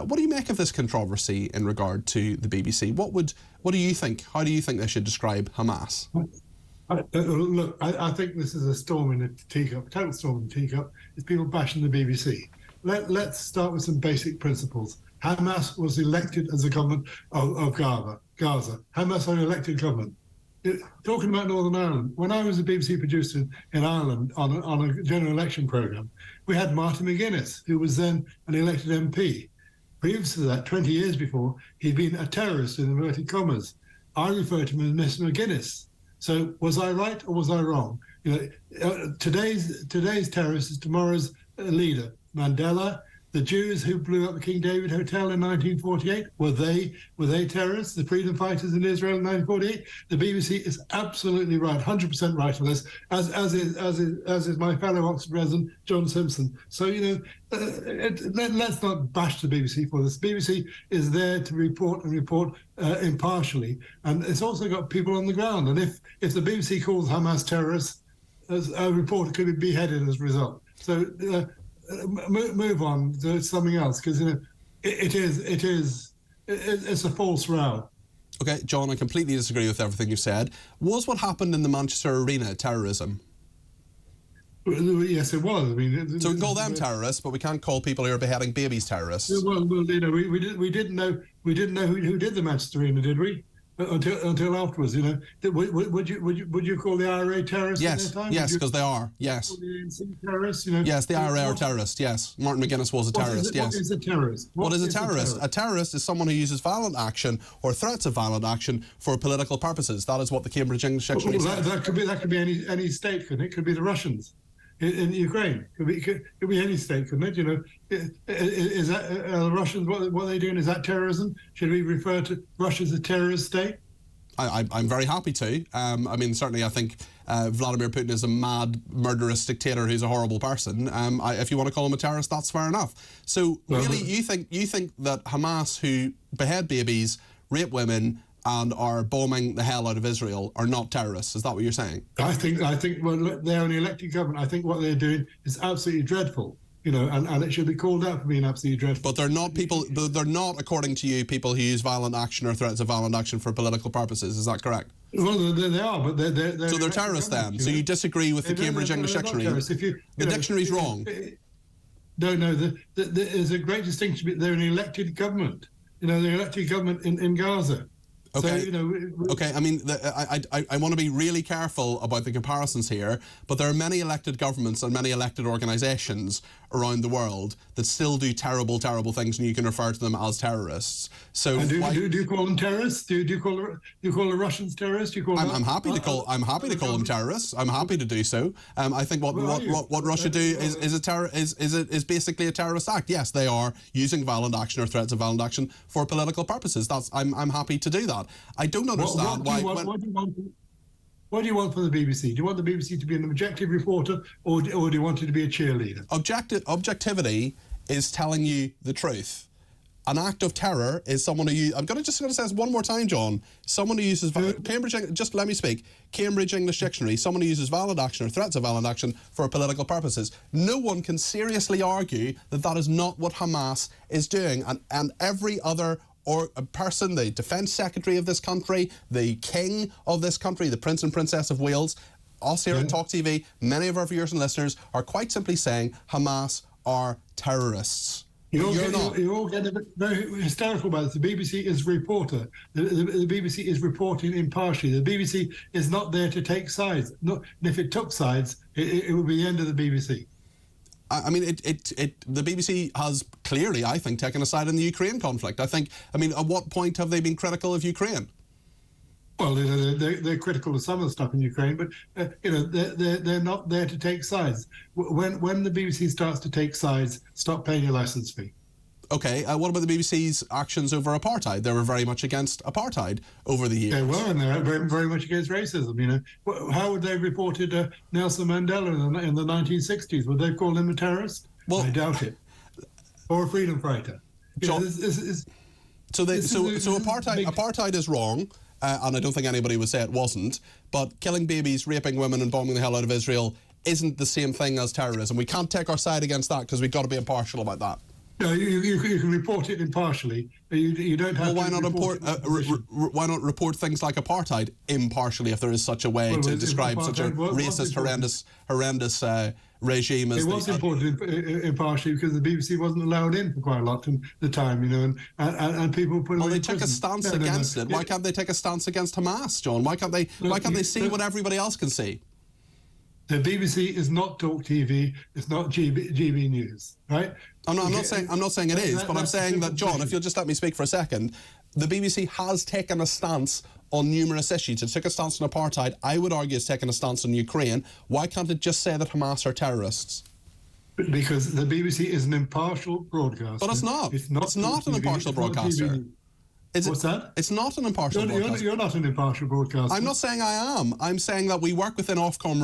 What do you make of this controversy in regard to the BBC? What do you think? How do you think they should describe Hamas? Look, I think this is a storm in a teacup, total storm in a teacup. It's people bashing the BBC. Let's start with some basic principles. Hamas was elected as a government of Gaza. Hamas are an elected government. Talking about Northern Ireland, when I was a BBC producer in Ireland on a general election programme, we had Martin McGuinness, who was then an elected MP. Previous to that, 20 years before, he'd been a terrorist in inverted commas. I refer to him as Mr. McGuinness. So was I right or was I wrong? Today's terrorist is tomorrow's leader. Mandela, the Jews who blew up the King David Hotel in 1948, were they terrorists? The freedom fighters in Israel in 1948? The BBC is absolutely right, 100% right on this, as is my fellow Oxford resident John Simpson. So let's not bash the BBC for this. The BBC is there to report impartially, and it's also got people on the ground. And if the BBC calls Hamas terrorists, a reporter could be beheaded as a result. So. Move on to something else, because it's a false row. Okay, John, I completely disagree with everything you said. Was what happened in the Manchester Arena terrorism? Yes, it was. I mean, so we can call them terrorists, but we can't call people who are beheading babies terrorists. Well, we didn't know who did the Manchester Arena, did we? Until afterwards, would you call the IRA terrorists? Yes, at their time? yes, because they are. Yes. The ANC terrorists, Yes, the IRA are terrorists. Yes, Martin McGuinness was a terrorist. Yes. What is a terrorist? What is a terrorist? A terrorist is someone who uses violent action or threats of violent action for political purposes. That is what the Cambridge English Dictionary says. That could be any state, couldn't it? Could be the Russians in Ukraine. Could be any state, couldn't it? Is that the Russians? What are they doing? Is that terrorism? Should we refer to Russia as a terrorist state? I'm very happy to. I mean, certainly I think Vladimir Putin is a mad, murderous dictator who's a horrible person. If you want to call him a terrorist, that's fair enough. So really, you think that Hamas, who behead babies, rape women, and are bombing the hell out of Israel, are not terrorists? Is that what you're saying? I think well, they're an elected government. I think what they're doing is absolutely dreadful. And it should be called out for being absolutely dreadful. But they're not people. They're not, according to you, people who use violent action or threats of violent action for political purposes. Is that correct? Well, they are, but they're so they're terrorists then. So you disagree with the Cambridge English Dictionary? The dictionary's wrong. No. There's a great distinction. They're an elected government. They're an elected government in Gaza. Okay. So, okay. I mean, I want to be really careful about the comparisons here, but there are many elected governments and many elected organisations around the world that still do terrible, terrible things, and you can refer to them as terrorists. So, do you call them terrorists? Do you call the Russians terrorists? I'm happy to call them terrorists. I'm happy to do so. I think what Russia do is basically a terrorist act. Yes, they are using violent action or threats of violent action for political purposes. I'm happy to do that. I don't understand why. What do you want from the BBC? Do you want the BBC to be an objective reporter, or do you want it to be a cheerleader? Objectivity is telling you the truth. An act of terror is someone who I'm just going to say this one more time, John. Someone who uses just let me speak. Cambridge English Dictionary. Someone who uses violent action or threats of violent action for political purposes. No one can seriously argue that that is not what Hamas is doing, and every other a person, the Defence Secretary of this country, the King of this country, the Prince and Princess of Wales, us here at TalkTV, many of our viewers and listeners are quite simply saying Hamas are terrorists. You're all getting a bit very hysterical about this. The BBC is a reporter. The BBC is reporting impartially. The BBC is not there to take sides. And if it took sides, it would be the end of the BBC. I mean, the BBC has clearly, I think, taken a side in the Ukraine conflict. At what point have they been critical of Ukraine? Well, they're critical of some of the stuff in Ukraine, but they're not there to take sides. When the BBC starts to take sides, stop paying your licence fee. Okay, what about the BBC's actions over apartheid? They were very much against apartheid over the years. They were, and they're very, very much against racism. How would they have reported Nelson Mandela in the 1960s? Would they have called him a terrorist? Well, I doubt it. Or a freedom fighter. Apartheid is wrong, and I don't think anybody would say it wasn't. But killing babies, raping women, and bombing the hell out of Israel isn't the same thing as terrorism. We can't take our side against that because we've got to be impartial about that. No, you can report it impartially. You don't have. Well, to why not report things like apartheid impartially if there is such a way to describe such a racist, horrendous regime as it was important impartially because the BBC wasn't allowed in for quite a lot of the time, you know, and people put. Well, they took a stance against it. Why can't they take a stance against Hamas, John? Why can't they see what everybody else can see? The BBC is not TalkTV. It's not GB News, right? I'm not saying it is, but I'm saying that, John, if you'll just let me speak for a second, the BBC has taken a stance on numerous issues. It took a stance on apartheid. I would argue it's taken a stance on Ukraine. Why can't it just say that Hamas are terrorists? Because the BBC is an impartial broadcaster. But it's not. It's not an impartial broadcaster. What's that? It's not an impartial broadcaster. You're not an impartial broadcaster. I'm not saying I am. I'm saying that we work within Ofcom.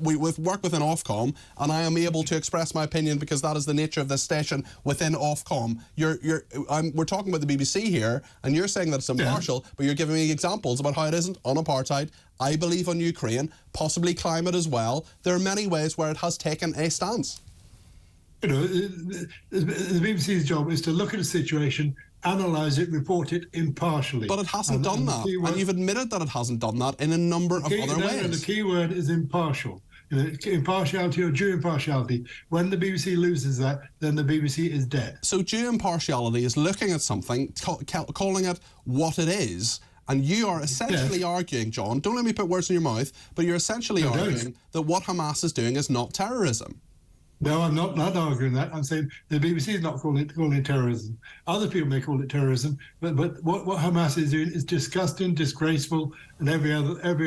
We work within Ofcom, and I am able to express my opinion because that is the nature of this station within Ofcom. We're talking about the BBC here, and you're saying that it's impartial, but you're giving me examples about how it isn't on apartheid. I believe on Ukraine, possibly climate as well. There are many ways where it has taken a stance. You know, the BBC's job is to look at a situation, analyse it, report it impartially. But it hasn't done that, and you've admitted that it hasn't done that in a number of other ways. And the key word is impartial. You know, impartiality or due impartiality. When the BBC loses that, then the BBC is dead. So due impartiality is looking at something, calling it what it is, and you are essentially arguing, John, don't let me put words in your mouth, but you're essentially arguing that what Hamas is doing is not terrorism. No, I'm not arguing that. I'm saying the BBC is not calling it terrorism. Other people may call it terrorism, but what Hamas is doing is disgusting, disgraceful, and every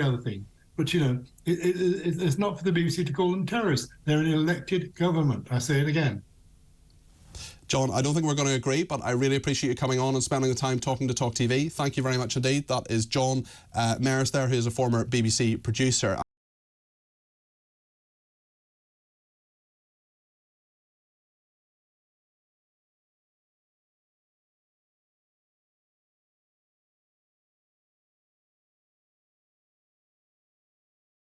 other thing. But you know, it's not for the BBC to call them terrorists. They're an elected government. I say it again. John, I don't think we're going to agree, but I really appreciate you coming on and spending the time talking to TalkTV. Thank you very much indeed. That is John Mair there, who is a former BBC producer.